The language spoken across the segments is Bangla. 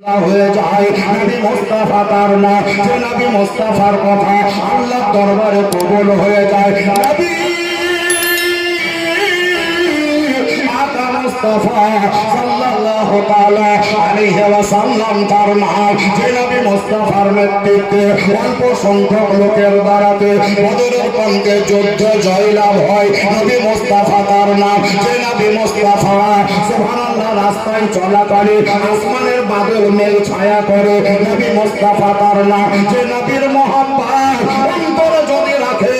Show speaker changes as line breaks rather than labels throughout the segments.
হয়ে যায়। নবী মুস্তাফা তার নাম, যে নবী মুস্তাফার কথা আল্লাহর দরবারে কবুল হয়ে যায়। নবী আকা মুস্তাফা সাল্লাল্লাহু তাআলা আলাইহি ওয়াসাল্লাম তার নাম, যে নবী মুস্তাফার নেতৃত্বে অল্প সংখ্যক লোকের দ্বারাতে বদরের প্রান্তে যুদ্ধ জয়লাভ হয়। নবী মুস্তাফা তার নাম, যে নবী মুস্তাফা সুবহানাল্লাহ রাস্তায় চলাকালে আসমানের বাদল মেঘ ছায়া করে। নবী মুস্তাফা তার নাম, যে নবীর মহব্বত অন্তরে যদি রাখে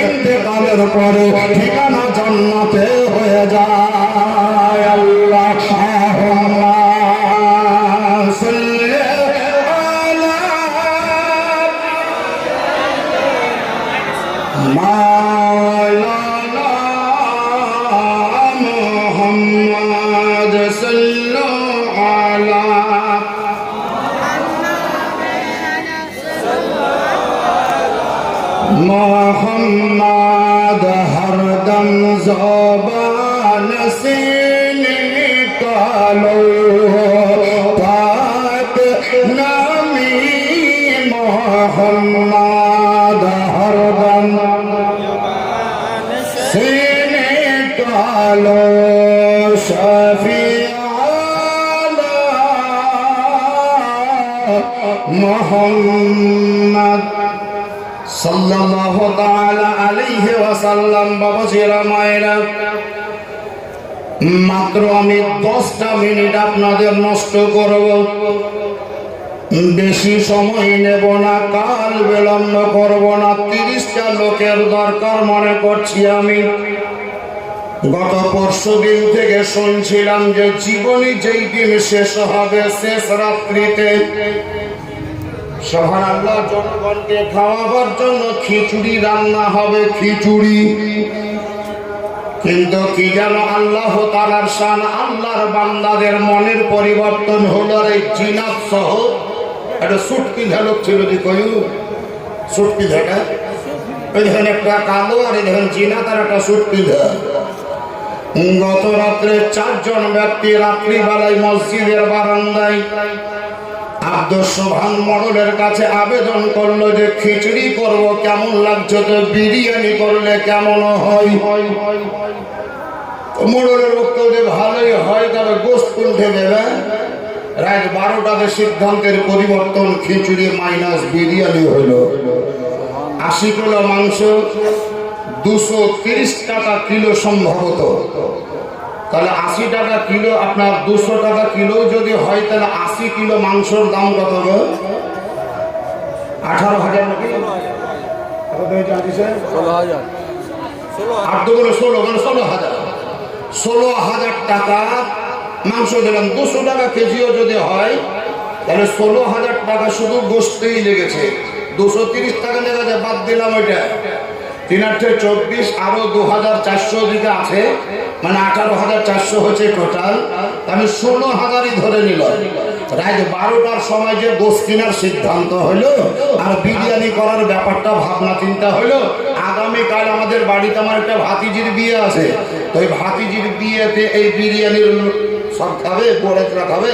ইন্তেকালের পরে ঠিকানা জান্নাতে হয়ে যায়। আল্লাহুম্মা সাল্লি আলা মাওলানা মুহাম্মদ সাল্লাল্লাহু আলা मोहम्मद हरदम ज़बान से निकालो पाक नामी मोहम्मद हरदम से निकालो शफीआना मोहम्मद সাল্লাল্লাহু তাআলা আলাইহি ওয়াসাল্লাম। বাবাজিরা মায়েরা, মাত্র আমি 10টা মিনিট আপনাদের নষ্ট করব, বেশি সময় নেব না, কাল বিলম্ব করব না। 30টা লোকের দরকার মনে করছি আমি। গত পরশু দিন থেকে শুনছিলাম যে জীবনী যেই দিন শেষ হবে, শেষ রাত্রিতে সুবহানাল্লাহ জনগণকে খাওয়াবার জন্য খিচুড়ি রান্না হবে, খিচুড়ি। কিন্তু কি জানো, আল্লাহ তাআলার শান, আল্লাহর বান্দাদের মনের পরিবর্তন হলো। আর এই জিনাত সহ একটা সুট পিঁধা লোক ছিল, যে কয়ু সুট পিঁধাটা, ওই দেখেন একটা কালো, আর এই দেখেন জিনাত আর একটা সুট পিঁধা। গত রাত্রে 4 জন ব্যক্তি রাত্রিবেলায় মসজিদের বারান্দায় আব্দুল সোবহান মডেলের কাছে আবেদন করলো যে খিচুড়ি করব, কেমন লাগছে তো বিরিয়ানি করলে কেমন হয়। মডেলের বক্তব্য যে ভালোই হয়, তবে গোশত কোনটা দেবে। রাত 12টাতে সিদ্ধান্তের পরিবর্তন, খিচুড়ি মাইনাস বিরিয়ানি হইল। 80 কিলো মাংস 230 টাকা কিলো সম্ভবত। তাহলে 80 টাকা কিলো, আপনার 200 টাকা কিলো যদি হয়, তাহলে 80 কিলো মাংসর দাম কত হবে? 18,000 নাকি? 16,000। 8 দুগুণে 16, মানে 16,000। 16,000 টাকা মাংস দিলাম। 200 টাকা কেজিও যদি হয়, তাহলে 16,000 টাকা শুধু গোশতেই লেগেছে। 230 টাকা লেগেছে, বাদ দিলাম ওইটা। 3-24 আরো 2,400 দিকে আছে, মানে 18,400 হচ্ছে টোটাল। আমি 16,000ই ধরে নিলাম। রাত 12টার সময় যে গোশত কেনার সিদ্ধান্ত হলো আর বিরিয়ানি করার ব্যাপারটা ভাবনা চিন্তা হলো। আগামীকাল আমাদের বাড়িতে আমার একটা ভাতিজির বিয়ে আছে, তো এই ভাতিজির বিয়েতে এই বিরিয়ানির সব খাবে, বরেতরা খাবে।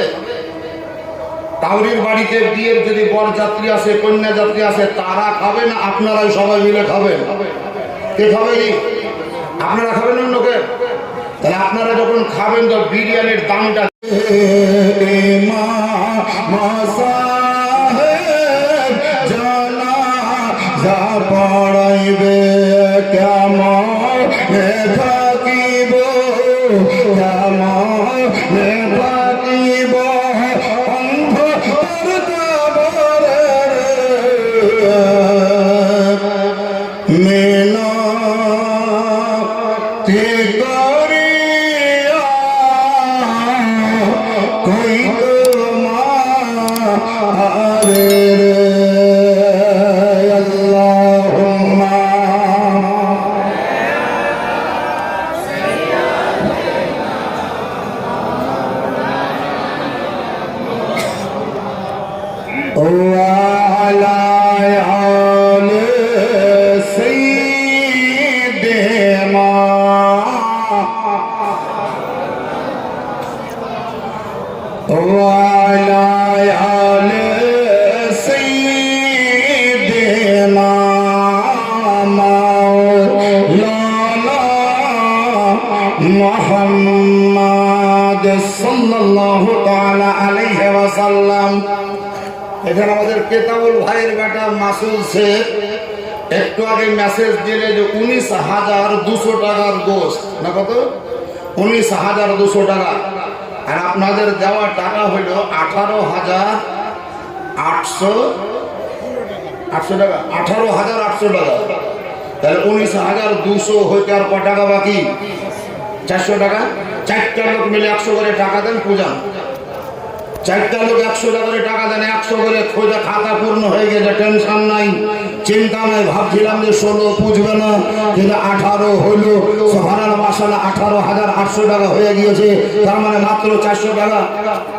কাউরির বাড়িতে বিয়ের যদি বরযাত্রী আসে, কন্যা যাত্রী আসে, তারা খাবে না আপনারাই সবাই মিলে খাবেন? কে খাবে? আপনারা খাবেন অন্যকে? তাহলে আপনারা যখন খাবেন তো বিরিয়ানির দামটা পড়াইবে কেমন থাকিব, কেমন থাকিব وعلى ওয়াসাল্লাম। এখানে আমাদের কেতাবুল ভাইয়ের বেটা মাসুদ শেখ একটু আগে মেসেজ দিলে যে 19,200 টাকার গোস্ত না, কত? 19,200 টাকা। আর আপনাদের দেওয়া টাকা হইল 18,800 টাকা, 18,800 টাকা। তাহলে 19,200 হইতে আর কত টাকা বাকি? 400 টাকা। 4টা লোক মিলে 100 করে টাকা দেন, পূজা। 4টা লোক 100 টাকা করে টাকা দেন, 100 করে খোঁজা খাতা পূর্ণ হয়ে গেছে, টেনশন নাই, চিন্তা নাই। ভাবছিলাম যে 16 পুজবে না, কিন্তু 18 হইল। সুবহানাল্লাহ, মাশাআল্লাহ, 18,800 টাকা হয়ে গিয়েছে। তার মানে মাত্র 400 টাকা।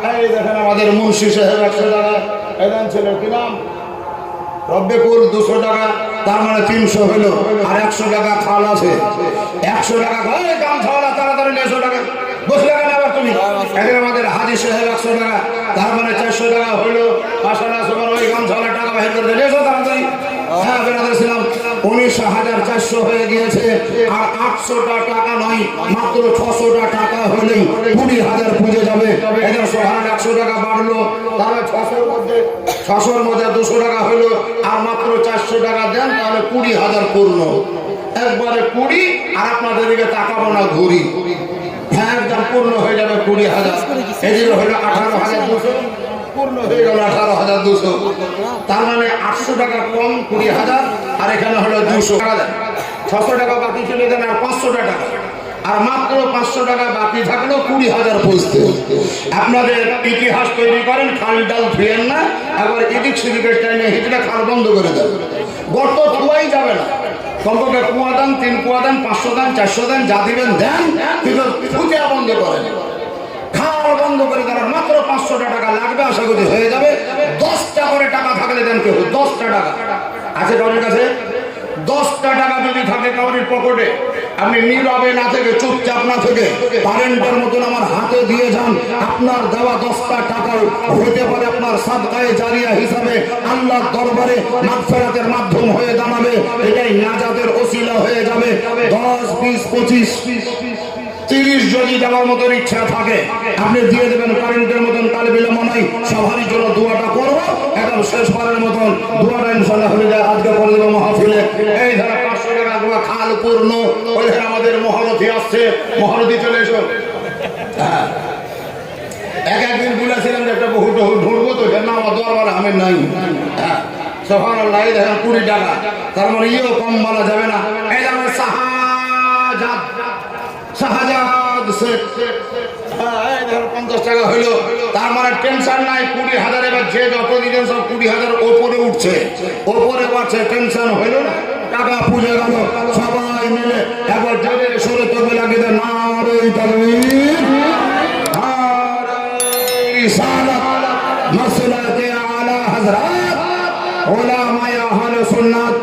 এই দেখেন আমাদের মুন্সি সাহেব 100 টাকা এদান ছিল, কি নাম? রব্বেকুল 200 টাকা, তার মানে 300 হইল। আর 100 টাকা খাল আছে, 100 টাকা কাম খাওয়ালা, তাড়াতাড়ি 100 টাকা বসলে কেন আবার তুমি? এখন আমাদের হাজি সাহেব 100 টাকা, তার মানে 400 টাকা হইল। মাশাআল্লাহ, সবার ওই কাম খাওয়ালা টাকা বাহির করে দিলে তাড়াতাড়ি। হ্যাঁ, বেরাদার ছিলাম, 19,400 হয়ে গিয়েছে। আর 800টা টাকা নয়, মাত্র 600টা টাকা হলেই 20,000 পুজো যাবে। এদের সুবহানাল্লাহ, 100 টাকা বাড়লো, তাহলে 600-র মধ্যে 200 টাকা হইলো। আর মাত্র 400 টাকা দেন, তাহলে 20,000 পূর্ণ। একবারে 20, আর আপনাদের দিকে তাকাবো না, ঘুরি। হ্যাঁ, একদম পূর্ণ হয়ে যাবে 20,000। এদিকে হইলো 18,200, পূর্ণ হয়ে গেল 18,200। তার মানে 800 টাকা কম, 20,000। আর এখানে হলো 200 টাকা দেন, 600 টাকা বাকি চলে দেন, আর 500 টাকা। আর মাত্র 500 টাকা বাকি থাকলো 20,000 পৌঁছতে। আপনাদের ইতিহাস তৈরি করেন, খাল ডাল ধুয়েন না, একবার এদিক সেদিকের টাইমে হিটটা খাল বন্ধ করে দেন। গর্ত ধোয়াই যাবে না, কমপক্ষে কুয়া দেন, 3 কুয়া দেন, 500 দেন, 400 দেন, যা দিবেন দেন, কিন্তু ফুটিয়া বন্ধ করেন, খাল বন্ধ করে দেন। মাত্র 500 টাকা লাগবে, আশা করি হয়ে যাবে। 10টা করে টাকা থাকলে দেন, কেউ 10টা টাকা আছে কারোর কাছে? 10টা টাকা যদি থাকে কারোর পকেটে, আপনি নীরবে না থেকে, চুপচাপ না থেকে, কারেন্টের মতন আমার হাতে দিয়ে যান। আপনার দেওয়া 10টা টাকাও হতে পারে আপনার সাদকায়ে জারিয়া হিসাবে আল্লাহর দরবারে মাগফিরাতের মাধ্যম হয়ে দাঁড়াবে। এটাই নাজাতের ওসিলা হয়ে যাবে। 10, 20, 25, 30 যদি দেওয়ার মতন ইচ্ছা থাকে আপনি দিয়ে দেবেন। কারেন্টের মতন কালে বিলম্ব নাই, সবারই জন্য দোয়াটা করবো। একদম শেষবারের মতন দোয়াটা ইনশাআল্লাহ হয়ে যায়, আজকে করে দেবো মাহফিলে। এই ধারা 500 টাকা দোয়া, খাল পূর্ণ। ওই ধারা আমাদের মহারথী আসছে, মহারথী চলে এসো। হ্যাঁ, একদিন বলেছিলাম যে একটা বহু ঢুকবো, তো না আমার দরবার আমি নাই। হ্যাঁ, সুবহানাল্লাহ, এই দেখেন 20 টাকা, তার মানে ইয়েও কম বলা যাবে না। এই দেখেন শাহজাদ শেখ, 50 টাকা হইলো, তার মানে টেনশন নাই। 20,000 এবার যে যত দিলেন সব 20,000 ওপরে উঠছে, ওপরে বাড়ছে, টেনশন হইলো না। টাকা পুজো গেল, সবাই মিলে একবার জোরে সরে তবে লাগিয়ে দেন, নারে তাকবীর, নারে রিসালাত, মাসলাকে আলা হযরত, উলামায়ে আহলে সুন্নাত,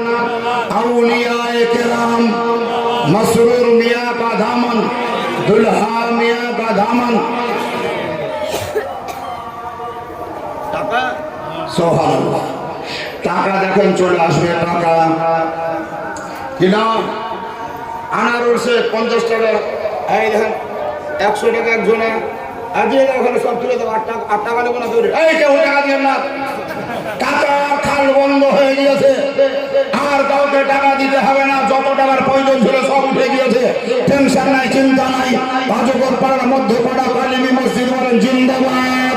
আউলিয়ায়ে কেরাম, मसरूर मियाँ का दामन, दुल्हा मियाँ का दामन। টাকা, সুবহানাল্লাহ, টাকা দেখেন চলে আসবে। টাকা কিনা আনারসে 50 টাকা, এই দেখেন 100 টাকা একজনে। আজকে ওখানে সব তুলে দেবো। 8 টাকা নেবো না, এই কেউ টাকা দিয়ে না। টাকার খাল বন্ধ হয়ে গিয়েছে, আর কাউকে টাকা দিতে হবে না। যত টাকার প্রয়োজন ছিল সব উঠে গিয়েছে, টেনশন নাই, চিন্তা নাই। বাজুকর পাড়া, মধ্যপাড়া, কালিমী মসজিদ বলেন জিন্দাবাদ,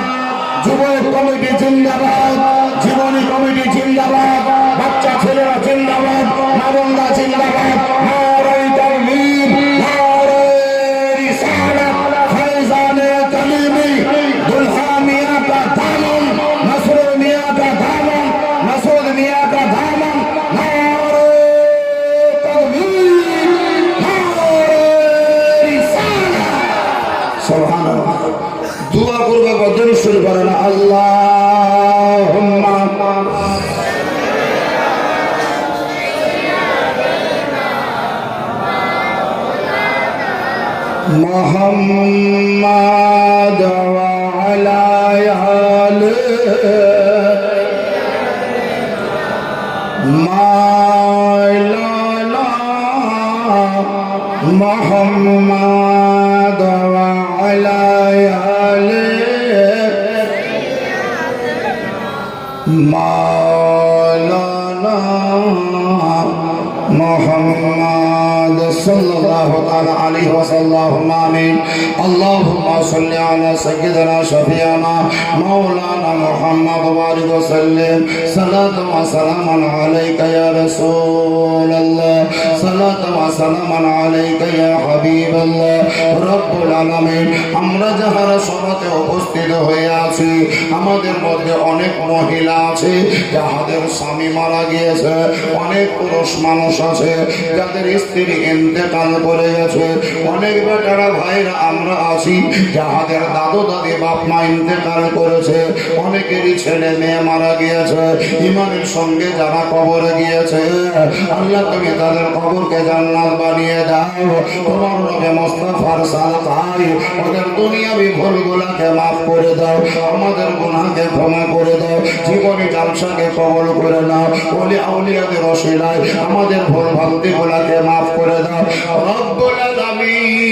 যুবক কমিটি জিন্দাবাদ, জীবনী কমিটি জিন্দাবাদ, বাচ্চা ছেলেরা জিন্দাবাদ, মা বোনরা জিন্দাবাদ। নারে তাকবীর, নারে রিসালাত, ফয়জানে কালিমি, দুলহা মিয়াঁ কা দামন, মসরুর মিয়াঁ কা দামন, মাসুদ মিয়াঁ কা দামন। নারে তাকবীর, নারে রিসালাত। সুবহানাল্লাহ। দোয়া করবে, বদর শুরু করে না, আল্লাহুম্মা মুহাম্মাদ ওয়া আলা আলিহি মাওলানা মুহাম্মাদ ওয়া আলা আলিহি মাওলানা মুহাম্মদ সাল্লাল্লাহু তাআলা আলাইহি ওয়াসাল্লাম আমিন আল্লাহুম্মা সাল্লি আলা সাইয়্যিদিনা শাফিয়ানা মাওলানা মুহাম্মদ ওয়া আলিহি ওয়া সাল্লাম সালাতু ওয়া সালামান আলাইকা ইয়া রাসূলুল্লাহ সালাতু ওয়া সালামান আলাইকা ইয়া হাবিবাল্লাহ রব্বুল আলামিন আমরা যাহারা সভাতে উপস্থিত হয়ে আছি আমাদের মধ্যে অনেক মহিলা আছে যাদের স্বামী মারা গিয়েছে অনেক পুরুষ মানুষ আছে যাদের স্ত্রী ইন্তেকাল করে গেছে অনেক বেটারা ভাইরা আমরা আছি যাদের দাদু দাদি বাপ মা ইন্তেকাল করেছে অনেকেরই ছেলে মেয়ে মারা গিয়েছে ইমানের সঙ্গে যারা কবরে গিয়েছে আল্লাহ তুমি তাদের কবরকে জান্নাত বানিয়ে দাও তোমার নবী মুস্তাফার সালাতায় ওদের দুনিয়াবি ভুলগুলোকে মাফ করে দাও আমাদের গুনাহকে ক্ষমা করে দাও জীবনে জালসাকে কবুল করে নাও ওলি আউলিয়াদের ওসিলায় আমাদের ভুল ভ্রান্তিগুলোকে মাফ করে দাও রব্বুল আলামিন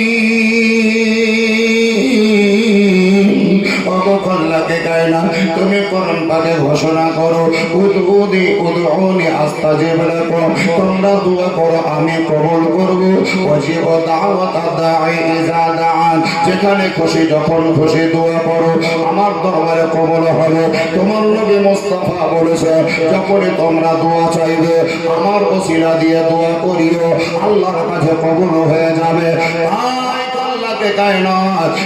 ওগোল্লাকে গায় না তুমি কোরআন পাকে ঘোষণা করো উদউনি আস্তাজিব লাকুম তোমরা দোয়া করো আমি কবুল করব ওয়াজিব দাওয়াত দাঈ ইযা দাআন যেখানে খুশি যখন খুশি দোয়া করো আমার দরবারে কবুল হবে তোমার নবী মুস্তাফা বলেছে যখনই তোমরা দোয়া চাইবে আমার ওসিলা দিয়ে দোয়া করিও আল্লাহর কাছে কবুল হয়ে যাবে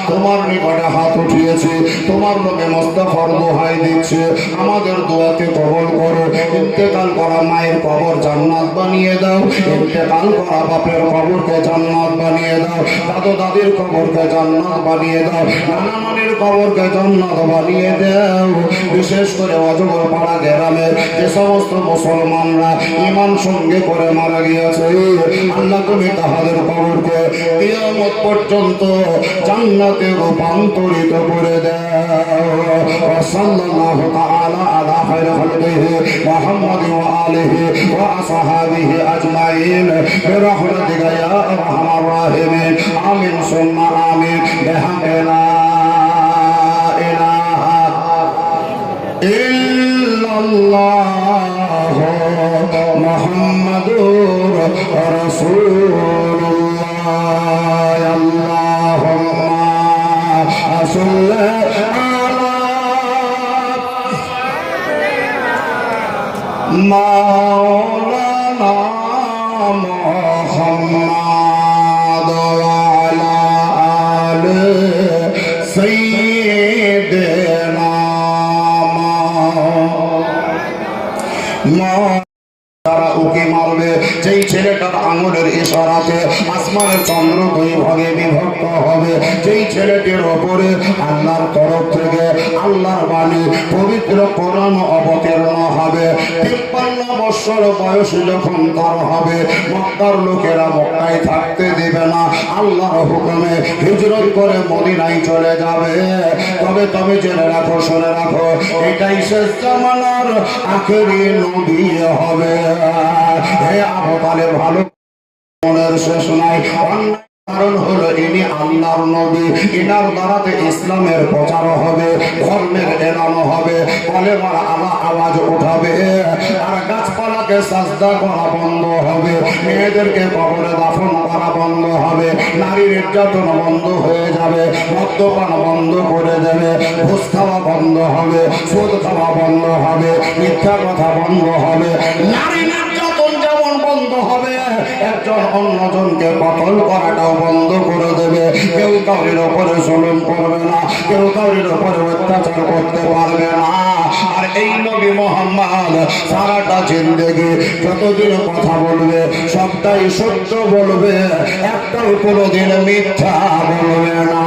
তোমার নিকটে হাত উঠিয়েছে তোমার নবী মুস্তাফার দোহাই দিচ্ছে আমাদের দোয়াকে কবুল করো ইন্তেকাল করা মায়ের কবর জান্নাত বানিয়ে দাও ইন্তেকাল করা বাপের কবরকে জান্নাত বানিয়ে দাও দাদু দাদির কবরকে জান্নাত বানিয়ে দাও নানা নানির কবরকে জান্নাত বানিয়ে দাও বিশেষ করে অজগর পাড়া গ্রামের যে সমস্ত মুসলমানরা ঈমান সঙ্গে করে মারা গিয়েছে আল্লাহ তুমি তাহাদের কবরকে কিয়ামত পর্যন্ত জান্নাতে রূপান্তরিত করে দাও সাল্লাল্লাহু তাআলা আলা খায়রি খালকিহি মুহাম্মদ ওয়া আলিহি ওয়া আসহাবিহি আজমাইন বিরহমাতিকা ইয়া আরহামার রাহিমিন আমিন সুম্মা আমিন বিহামদি লা ইলাহা ইল্লাল্লাহ মুহাম্মাদুর রাসূলুল্লাহ আল্লাহুম্মা সাল্লি আলা মাওলানা মুহাম্মাদ ওয়া আলা আলি সাইয়্যিদিনা তারা উকি মারবে যেই ছেলেটার আঙুলের ইশারাতে আসমানের চন্দ্র দুই ভাগে বিভক্ত হবে যেই ছেলেটির ওপরে আল্লাহর তরফ থেকে আল্লাহর বাণী পবিত্র কোরআন অবতীর্ণ হবে 53 বছর বয়স যখন তার হবে মক্কার লোকেরা মক্কায় থাকতে দেবে না আল্লাহর হুকুমে হিজরত করে মদিনায় চলে যাবে তবে তুমি জেনে রাখো শুনে রাখো এটাই শেষ জামানার আখেরি নবী হবে হে আবু তালেব ভালো মনের শেষ নাই কারণ হলো ইনি আল্লাহর নবী ইনার দ্বারাতে ইসলামের প্রচার হবে ধর্মের এলানো হবে কলেমার আওয়াজ উঠাবে আর গাছপালাকে সাজদা করা বন্ধ হবে মেয়েদেরকে কবরে দাফন করা বন্ধ হবে নারীর নির্যাতন বন্ধ হয়ে যাবে মদ্যপান বন্ধ করে দেবে ঘুষ খাওয়া বন্ধ হবে সুদ খাওয়া বন্ধ হবে মিথ্যা কথা বন্ধ হবে নারী নির্যাতন যেমন বন্ধ হবে একজন অন্যজনকে কতল করাটাও বন্ধ করে দেবে কেউ কাউরির উপরে জুলুম করবে না কেউ কাউরির উপরে অত্যাচার করতে পারবে না আর এই নবী মুহাম্মদ সারাটা জিন্দেগি যতদিন কথা বলবে সবটাই সত্য বলবে একটাও কোনোদিন মিথ্যা বলবে না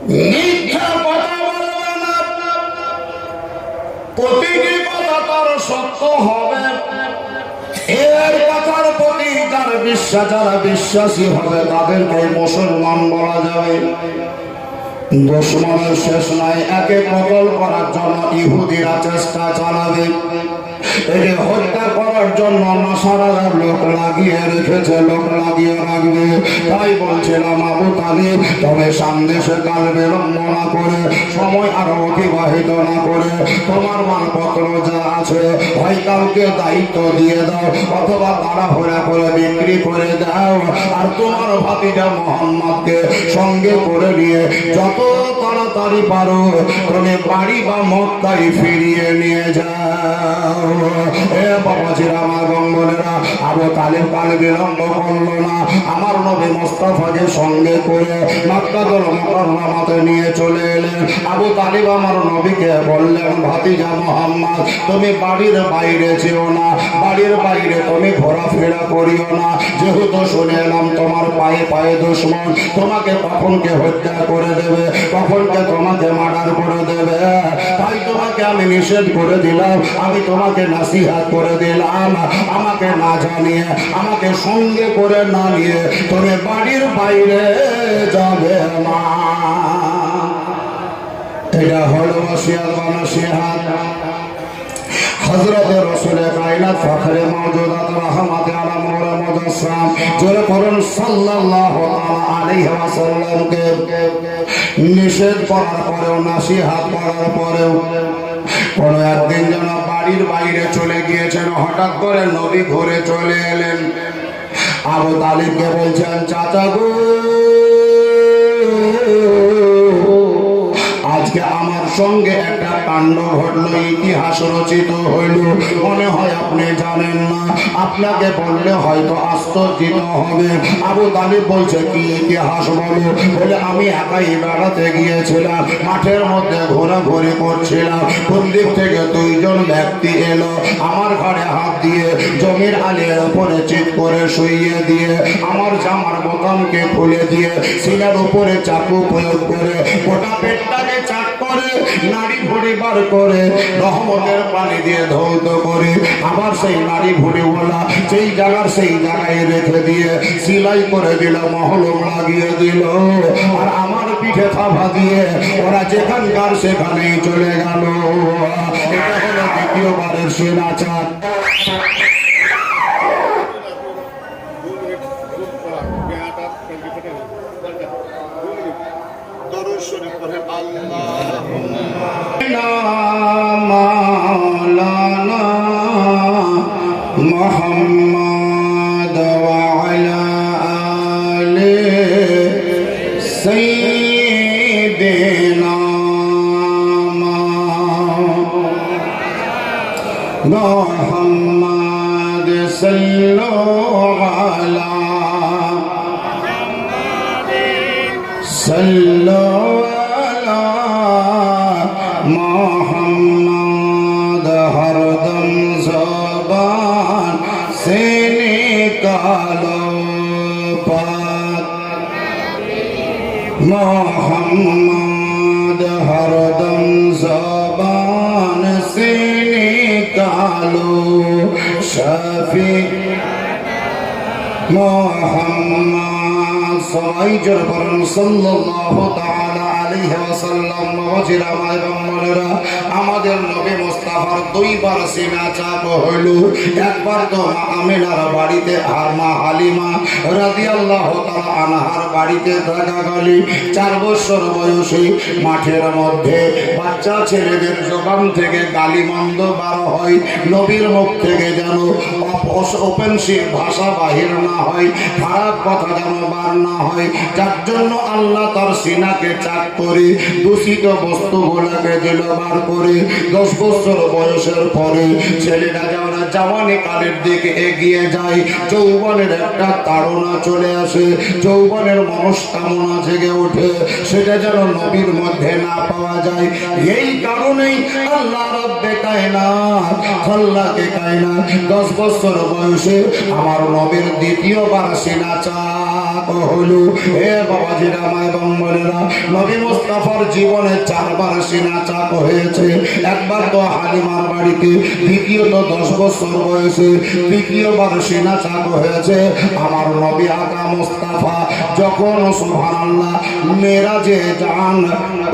মিথ্যা কথা বলবে না প্রতিটি কথা তার সত্য হবে এর কথার প্রতি যারা বিশ্বাসী হবে তাদেরকে মুসলমান বলা যাবে দুশমনের শেষ নাই একে কতল করার জন্য ইহুদিরা চেষ্টা চালাবে একে হত্যা করার জন্য নাসারারা লোক লাগিয়ে রেখেছে, লোক লাগিয়ে রাখবে। তাই বলছিলাম আবু তালিব, তবে সামদেশে কাল বিলম্ব না করে, সময় আরো অতিবাহিত না করে তোমার মালপত্র যা আছে হয় কাউকে দায়িত্ব দিয়ে দাও, অথবা তাড়াহুড়া করে বিক্রি করে দাও, আর তোমার ভাতিজা মোহাম্মদকে সঙ্গে করে নিয়ে যত তাড়াতাড়ি পারো তুমি বাড়ি বা মক্কায় ফিরিয়ে নিয়ে যাও। এ বাবাজিরা, আমার বন্ধুরা, আবু তালিব কাল বিলম্ব করলো না, আমার নবী মুস্তাফাকে সঙ্গে করে মক্কাতুল মুকাররমাতে নিয়ে চলে এলেন। আবু তালিব আমার নবীকে বললেন, ভাতিজা মোহাম্মদ, তুমি বাড়ির বাইরে যেও না, বাড়ির বাইরে তুমি ঘোরাফেরা করিও না, যেহেতু শুনে এলাম তোমার পায়ে পায়ে দুশমন, তোমাকে কখনকে হত্যা করে দেবে, কখনকে তোমাকে মার্ডার করে দেবে, তাই তোমাকে আমি নিষেধ করে দিলাম, আমি তোমাকে নাসিহাত করে দিলাম, আমাকে না জানিয়ে, আমাকে সঙ্গে করে না নিয়ে তুমি বাড়ির বাইরে যাবে না। এটা হলো ওসিয়ত বা নসিহত। হযরত রাসূল কায়নাত ফখরে মাওজুদাত রাহমাতে আলা মাওলা মুজাসসাম জোরে করুন সাল্লাল্লাহু আলাইহি ওয়াসাল্লামকে নিষেধ করার পরেও, নসিহত করার পরেও কোন একদিন যেন বাড়ির বাইরে চলে গিয়েছেন, হঠাৎ করে নবী ঘুরে চলে এলেন। আবু তালিবকে বলছেন, চাচা গো, আজকে আমার সঙ্গে একটা কাণ্ড ঘটলো, ইতিহাস রচিত হইল, মনে হয় আপনি জানেন না, আপনাকে বললে হয়তো আশ্চর্যিত হবে। আবু তালিব বলছে, কি ইতিহাস বলো? বলে, আমি একাই বেড়াতে গিয়েছিলাম, মাঠের মধ্যে ঘোরাঘুরি করছিলাম, কোন দিক থেকে দুইজন ব্যক্তি এলো, আমার ঘাড়ে হাত দিয়ে জমির আলের উপরে চিৎ করে শুইয়ে দিয়ে আমার জামার বোতামকে খুলে দিয়ে সিনার উপরে চাকু প্রয়োগ করে গোটা পেটটাকে চাক করে নাড়ি ভুড়ি বার করে রহমতের পানি দিয়ে ধৌত করে আবার সেই নাড়ি ভুড়ি ওলা যেই জায়গার সেই জায়গায় রেখে দিয়ে সিলাই করে দিল, মহলম লাগিয়ে দিল, আর আমার পিঠে থাবা দিয়ে ওরা যেখানকার সেখানেই চলে গেল। এটা হলো দ্বিতীয়বারের সেনাচার। মাওলানা মুহাম্মদ ওয়া আলা আলি সাইয়্যিদিনা মুহাম্মদ সাল্লাল্লাহু আলা मोहम्मद हरदम ज़बान से निकालो बात, मोहम्मद हरदम ज़बान से निकालो शफी मोहम्मद সবাই জোরে বলুন সাল্লাল্লাহু তাআলা আলাইহি ওয়াসাল্লাম। ওয়াজিরা মাই বাম্মানেরা, আমাদের নবী মুস্তাফার দুইবার সিনা চাপ হইল। একবার তো মা আমিনার বাড়িতে আর মা হালিমা রাদিয়াল্লাহু তাআলা আনহার বাড়িতে থাকাকালীন 4 বছর বয়সী মাঠের মধ্যে বাচ্চা ছেলেদের জবান থেকে গালিমন্দ বার হয়, নবীর মুখ থেকে যেন অপেনশিপ ভাষা বাহির না হয়, খারাপ কথা যেন বার না হয়, যার জন্য আল্লাহ তার সিনাকে চাক করে দূষিত বস্তুগুলোকে দিল বার করে। 10 বছর বয়সের পরে ছেলেরা যারা জওয়ানি কালের দিকে এগিয়ে যায়, যৌবনের একটা তাড়না চলে আসে, যৌবনের মনস্কামনা জেগে ওঠে, সেটা যেন নবীর মধ্যে না পাওয়া যায়। এই কারণেই আল্লাহ রব্বে কায়নাত খাল্লাকে কায়নাত 10 বছর বয়সে আমার নবীর দ্বিতীয়বার সিনা চাক চাকো হলো। এ বাবাজিরা মা এবং বোনেরা, নবী মুস্তাফার জীবনে 4 বার সিনা চাকো হয়েছে। একবার তো হালিমার বাড়িতে, দ্বিতীয়ত 10 বছর বয়সে, তৃতীয়বার সিনা চাকো হয়েছে আমার নবী আকা মুস্তাফা যখন সুবহানাল্লাহ মেরাজে যান।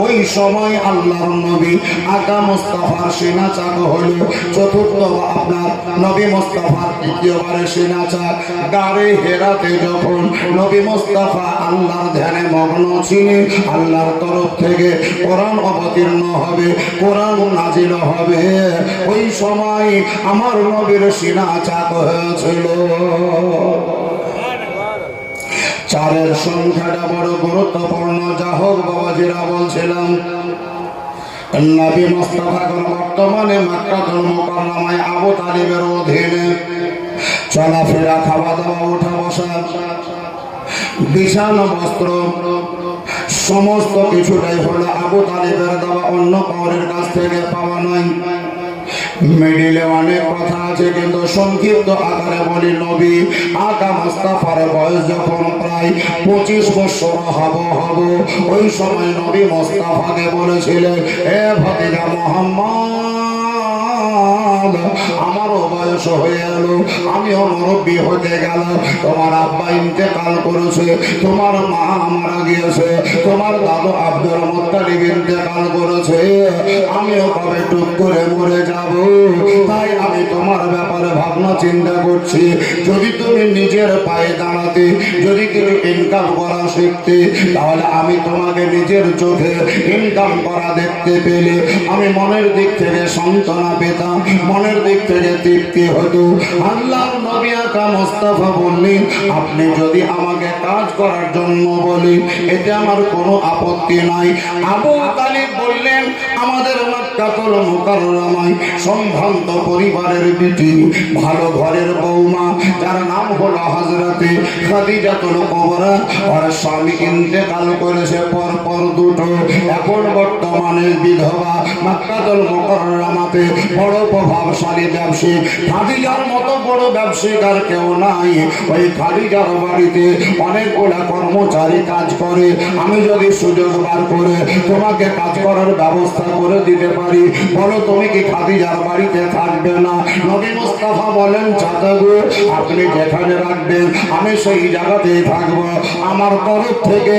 ওই সময় আল্লাহর নবী আকা মুস্তাফার সিনা চাকো হলো। চতুর্থ আপনার নবী মুস্তাফার তৃতীয়বারে সিনা চাক গারে হেরাতে যখন নবী মুস্তাফা আল্লাহর ধ্যানে মগ্ন ছিলেন, আল্লাহর তরফ থেকে কোরআন অবতীর্ণ হবে, কোরআন নাজিল হবে। ওই সময় আমার নবীর সিনা চাক হয়েছিল। 4-এর সংখ্যাটা বড় গুরুত্বপূর্ণ। যা হোক বাবাজিরা, বলছিলাম নবী মুস্তাফা বর্তমানে মক্কাতুল মুকাররমায় আবু তালিবের অধীনে চলাফেরা, খাওয়া দাওয়া, ওঠা বসা, বিছানা, বস্ত্র সমস্ত কিছুটাই হলো আবু তালিবের দেওয়া, অন্য কাউরের কাছ থেকে পাওয়া নয়। মিডিলে অনেক কথা আছে, কিন্তু সংক্ষিপ্ত আকারে বলি, নবী আকা মুস্তাফার বয়স যখন প্রায় 25 বছর হব ওই সময় নবী মুস্তাফাকে বলেছিলেন, এ ভাতিজা মুহাম্মদ, আমারও বয়স হয়ে গেল, আমিও মুরব্বী হতে গেলাম। তোমার আব্বা ইন্তেকাল করেছে, তোমার মা মারা গিয়েছে, তোমার দাদু আব্দুল মুত্তালিব ইন্তেকাল করেছে, আমিও কবে টুক করে মরে যাব। তাই আমি তোমার ব্যাপারে ভাবনা চিন্তা করছি। যদি তুমি নিজের পায়ে দাঁড়াতে, যদি তুমি ইনকাম করা শিখতে, তাহলে আমি তোমাকে নিজের চোখে ইনকাম করা দেখতে পেলে আমি মনের দিক থেকে সান্ত্বনা পেতাম, মনের দিক থেকে তৃপ্তি হতো। আল্লাহর নবী আকা মুস্তাফা বললেন, আপনি যদি আমাকে কাজ করার জন্য বলেন এতে আমার কোনো আপত্তি নাই। আবু তালিব বললেন, আমাদের মক্কাতুল মুকাররমায় সম্ভ্রান্ত পরিবারের বিটি, ভালো ঘরের বৌমা, যার নাম হলো হযরতে খাদিজাতুল কুবরা, ওর স্বামী ইন্তেকাল করেছে পরপর 2টো। এখন বর্তমানে বিধবা। মক্কাতুল মুকাররমাতে বড় প্রভাবশালী ব্যবসায়ী, খাদিজার মতো বড় ব্যবসায়ী আর কেউ নাই। ওই খাদিজার বাড়িতে অনেকগুলা কর্মচারী কাজ করে। আমি যদি সুযোগ বার করে তোমাকে কাজ করার ব্যবস্থা করে দিতে পারি, বলো তুমি কি খাদিজার বাড়িতে থাকবে না? নবী মুস্তাফা বলেন, চাচাগো, আপনি যেখানে রাখবেন আমি সেই জায়গাতেই থাকবো, আমার তরফ থেকে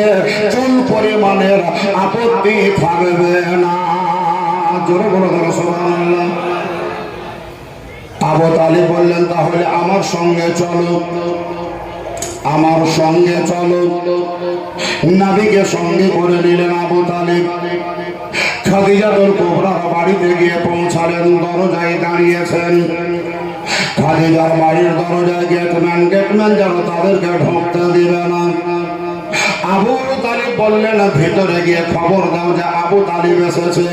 চুল পরিমাণের আপত্তি থাকবে না। জোরে বলো সুবহানাল্লাহ। আবু তালিব বললেন, তাহলে আমার সঙ্গে চলো, আমার সঙ্গে চলো। নবীকে সঙ্গে করে নিলেন আবু তালিব। খাদিজাতুল কুবরার বাড়িতে গিয়ে পৌঁছালেন, দরজায় দাঁড়িয়েছেন। খাদিজার বাড়ির দরজায় গেটম্যান যেন তাদেরকে ঢুকতে দিবে না। আবু তালিব বললেন, ভিতরে গিয়ে খবর দাও যে আবু তালিব এসেছে,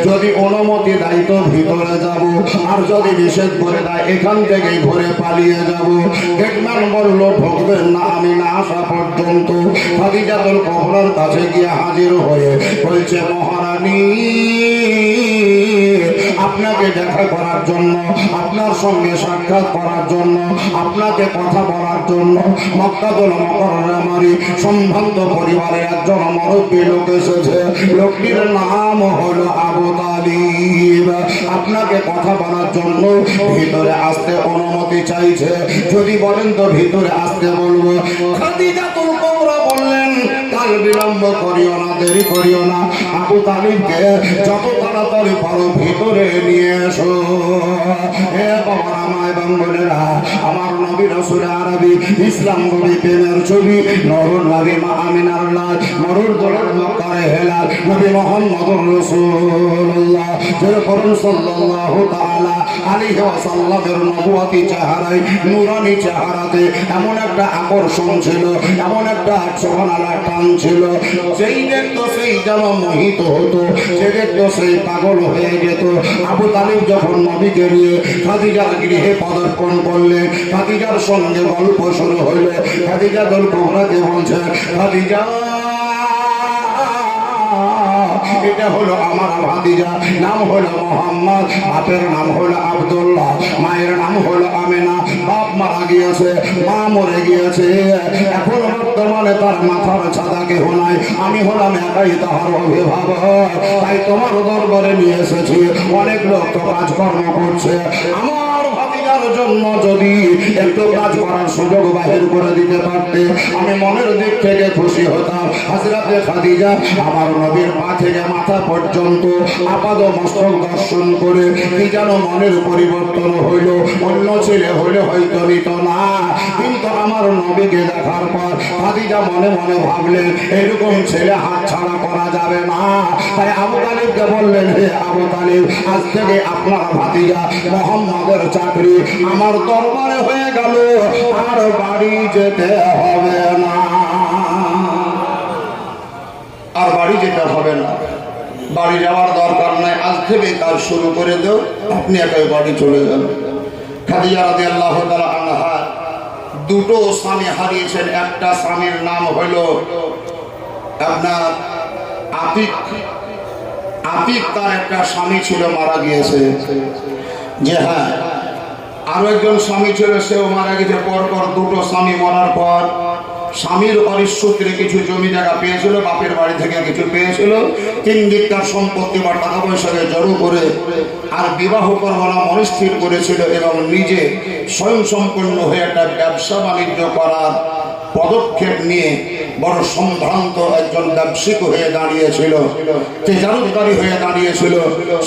যদি অনুমতি দেয় তো ভিতরে যাব, আর যদি নিষেধ করে দেয় এখান থেকেই ঘুরে পালিয়ে যাব। গেটম্যান বলল, ঢুকবেন না আমি না আসা পর্যন্ত। খাদিজাতুল কুবরার কাছে গিয়ে হাজির হয়ে বলছে, মহারানী, আপনাকে দেখা করার জন্য, আপনার সঙ্গে সাক্ষাৎ করার জন্য, আপনাকে কথা বলার জন্য মক্কাতুল মুকাররমার সম্ভ্রান্ত পরিবারের একজন মুরব্বী লোক এসেছে। লোকটির নাম হলো আবু তালিব। আপনাকে কথা বলার জন্য ভিতরে আসতে অনুমতি চাইছে, যদি বলেন তো ভিতরে আসতে বলবো। খাদিজাতুল কুবরা বললেন, কাল বিলম্ব করিও না, দেরি করিও না, আবু তালিবকে যত তাড়াতাড়ি পারো ভিতরে নিয়ে এসো। হে বাবা মা এবং বোনেরা, আমার নবী রাসূল আরবি ইসলাম নবী প্রেমের ছবি, নরুল নবী মা আমিনার লাল, মরুর দোলার মক্কার হেলাল, নবী মুহাম্মদুর রাসূলুল্লাহ সাল্লাল্লাহু তাআলা আলাইহি ওয়াসাল্লামের নবুয়তি চেহারায়, নূরানি চেহারাতে এমন একটা আকর্ষণ ছিল, এমন একটা সুবহানাল্লাহ টান ছিল, সেই দেখতো সেই যেন মোহিত হতো, যে দেখতো সেই পাগল হয়ে যেত। আবু তালিব যখন নবীকে নিয়ে খাদিজার গৃহে পদার্পণ করলেন, খাদিজার সঙ্গে গল্প শুরু হইল। খাদিজাতুল কুবরাকে বলছে, খাদিজা, এটা হলো আমার ভাতিজা, নাম হলো মোহাম্মদ, বাপের নাম হলো আব্দুল্লাহ, মায়ের নাম হলো আমেনা। বাপ মারা গিয়েছে, মা মরে গিয়েছে, এখন বর্তমানে তার মাথার ছাদা কেহ নাই, আমি হলাম একাই তাহার অভিভাবক। তাই তোমার দরবারে নিয়ে এসেছি। অনেক লোক তো কাজকর্ম করছে, আমার ভাতিজার জন্য যদি একটু কাজ করার সুযোগ বাহির করে দিতে পারতে আমি মনের দিক থেকে খুশি হতাম। হযরতে খাদিজা আমার নবীর পা থেকে মাথা পর্যন্ত আপাদ মস্তক দর্শন করে কি যেন মনের পরিবর্তন হইল। অন্য ছেলে হলে হয়তো নিত না, কিন্তু আমার নবীকে দেখার পর খাদিজা মনে মনে ভাবলেন এরকম ছেলে হাত ছাড়া করা যাবে না। তাই আবু তালিবকে বললেন, হে আবু তালিব, আজ থেকে আপনার ভাতিজা মোহাম্মদের চাকরি আমার দরবারে হয়ে গেল, আর বাড়ি যেতে হবে না, আর বাড়ি যেতে হবে না, বাড়ি যাওয়ার দরকার নাই, আজ থেকে কাজ শুরু করে দেও, আপনি একাই বাড়ি চলে যান। খাদিজা রাদিয়াল্লাহু তাআলা আনহা দুটো স্বামী হারিয়েছেন। একটা স্বামীর নাম হইল আপনার আতিক। আতিক তার একটা স্বামী ছিল, মারা গিয়েছে। যে হ্যাঁ, আরো একজন স্বামী ছিল, সেও মারা গেছে। পরপর দুটো স্বামী মরার পর স্বামীর অরিসূত্রে কিছু জমি জায়গা পেয়েছিল, বাপের বাড়ি থেকে কিছু পেয়েছিল, 3 দিককার সম্পত্তি বা টাকা পয়সাকে জড়ো করে আর বিবাহ করবো না মনস্থির করেছিল, এবং নিজে স্বয়ং সম্পন্ন হয়ে একটা ব্যবসা বাণিজ্য করার পদক্ষেপ নিয়ে বড় সম্ভ্রান্ত একজন ব্যবসায়িক হয়ে দাঁড়িয়েছিল, তেজারতকারী হয়ে দাঁড়িয়েছিল।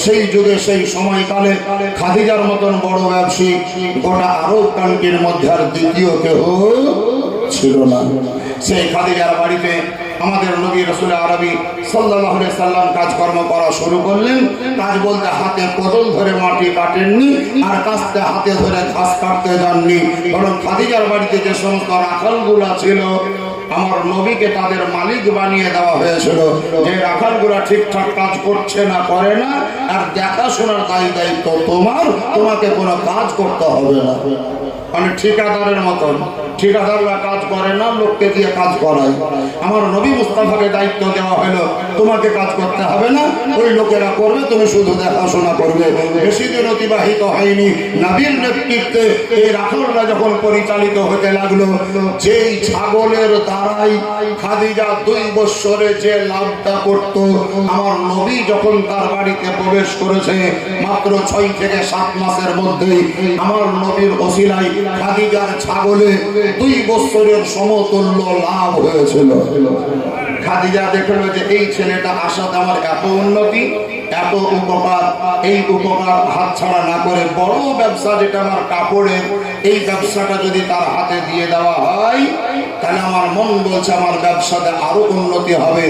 সেই যুগে সেই সময়কালে খাদিজার মতন বড় ব্যবসায়িক গোটা আরব কান্ট্রির মধ্যে আর দ্বিতীয় কেহ ছিল না। সেই খাদিজার বাড়িতে আমাদের নবী রাসূল আরবি সাল্লাল্লাহু আলাইহি সাল্লাম কাজকর্ম করা শুরু করলেন। কাজ বলতে হাতে কোদাল ধরে মাটি কাটেননি, আর কাস্তে হাতে ধরে ঘাস কাটতে যাননি, বরং খাদিজার বাড়িতে যে সমস্ত রাখালগুলা ছিল আমার নবীকে তাদের মালিক বানিয়ে দেওয়া হয়েছিল। যে রাখালগুলা ঠিকঠাক কাজ করছে না, করে না, আর দেখাশোনার দায়িত্ব তোমার, তোমাকে কোনো কাজ করতে হবে না। মানে ঠিকাদারের মতন, ঠিকাদাররা কাজ করে না, লোককে দিয়ে কাজ করায়। আমার নবী মুস্তাফাকে দায়িত্ব দেওয়া হলো, তোমাকে কাজ করতে হবে না, ওই লোকেরা করবে, তুমি শুধু দেখাশোনা করবে। বেশি দিন অতিবাহিত হয়নি, নবীর নেতৃত্বে এই রাখালরা যখন পরিচালিত হতে লাগলো, যেই ছাগলের দ্বারাই খাদিজা 2 বছরে যে লাভটা করত, আমার নবী যখন তার বাড়িতে প্রবেশ করেছে মাত্র 6 থেকে 7 মাসের মধ্যেই আমার নবীর ওসিলায় খাদিজার ছাগলে 2 বছরের সমতুল্য লাভ হয়েছিল। খাদিজা দেখলো যে এই ছেলেটা আসাতে আমার এত উন্নতি, এত উপকার, এই উপকার হাতছাড়া না করে বড় ব্যবসা যেটা আমার কাপড়ের, এই ব্যবসাটা যদি তার হাতে দিয়ে দেওয়া হয়, তাহলে আমার মন বলছে আমার ব্যবসাতে আরো উন্নতি হবে,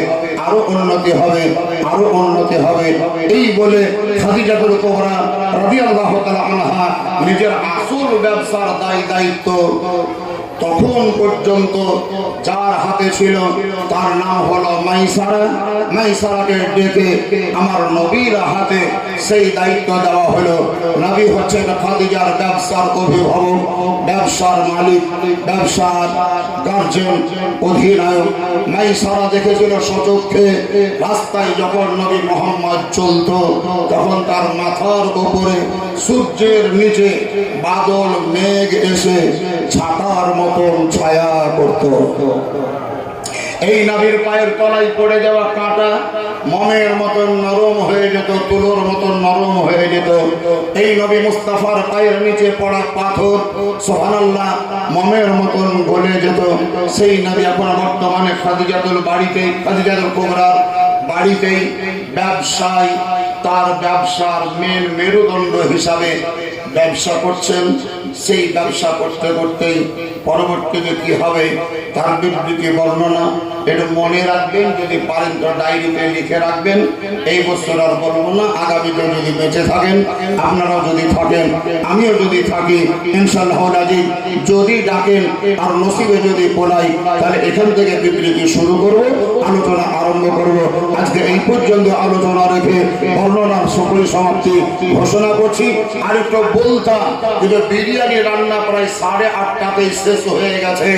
আরো উন্নতি হবে, আরো উন্নতি হবে। এই বলে খাদিজাতুল কুবরা রাদিয়াল্লাহু তাআলা আনহা নিজের আসল ব্যবসার দায়িত্ব তখন পর্যন্ত যার হাতে ছিল তার নাম হলো মাইসারা। মাইসারাকে ডেকে আমার নবীর হাতে সেই দায়িত্ব দেওয়া হলো। নবী হচ্ছেন খাদিজার ব্যবসার অভিভাবক, ব্যবসার মালিক, ব্যবসার গার্জেন, অধিনায়ক। মাইসারা দেখেছিল সচক্ষে রাস্তায় যখন নবী মোহাম্মদ চলত, তখন তার মাথার উপরে সূর্যের নিচে বাদল মেঘ এসে ছাতার মতন ছায়া করত। এই নবীর পায়ের তলায় পড়ে যাওয়া কাঁটা মমের মতন নরম হয়ে যেত, তুলোর মতন নরম হয়ে যেত। এই নবী মুস্তাফার পায়ের নিচে পড়া পাথর সুবহানাল্লাহ মমের মতন গলে যেত। সেই নবী এখন বর্তমানে খাদিজাতুল বাড়িতেই, খাদিজাতুল কুবরার বাড়িতেই ব্যবসায়, তার ব্যবসার মেন মেরুদণ্ড হিসাবে ব্যবসা করছেন। সেই ব্যবসা করতে করতেই পরবর্তীতে কি হবে তার বিবৃতি বর্ণনা একটু মনে রাখবেন, যদি পারেন তো ডায়েরিতে লিখে রাখবেন। এই বছর আর বলবো না, আগামীতে যদি বেঁচে থাকেন, আপনারাও যদি থাকেন, আমিও যদি থাকি, ইনশাআল্লাহ রাজি যদি ডাকেন আর নসিবে যদি বলাই, তাহলে এখান থেকে বিবৃতি শুরু করব, আলোচনা আরম্ভ করব। আজকে এই পর্যন্ত আলোচনা রেখে বর্ণনার সকল পরিসমাপ্তি ঘোষণা করছি। আর একটু বলতাম যে বিরিয়ানি রান্না প্রায় 8:30টাতেই শেষ হয়ে গেছে।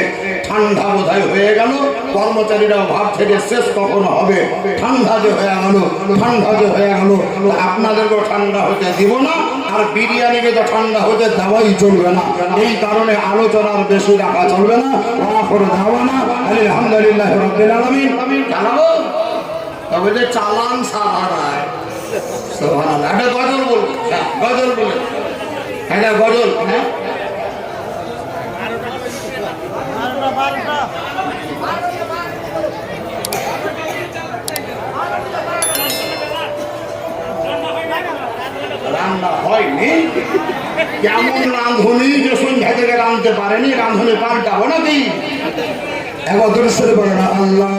ঠান্ডা বোধহয় হয়ে গেল, কর্মচারীরাও ভাবছে যে শেষ কখন হবে। ঠান্ডা যে হয়ে গেল, ঠান্ডা যে হয়ে গেল, আপনাদেরকেও ঠান্ডা হতে দিব না, আর বিরিয়ানিকে তো ঠান্ডা হতে দেওয়াই চলবে না। এই কারণে আলোচনার বেশি রাখা চলবে না। আখির দাওয়ানা আলহামদুলিল্লাহি রাব্বিল আলামিন। চালাবো তবে যে চালান সাহারায় সুবহানাল্লাহ। একটা গজল বলবো, গজল বলে একটা গজল। হ্যাঁ রান্না হয়নি, কেমন রাঁধুনি যে সন্ধ্যা থেকে রাঁধতে পারেনি, রাঁধুনি পাল্টাবো নাকি? একবার দূরে সরে পড়ে না আল্লাহ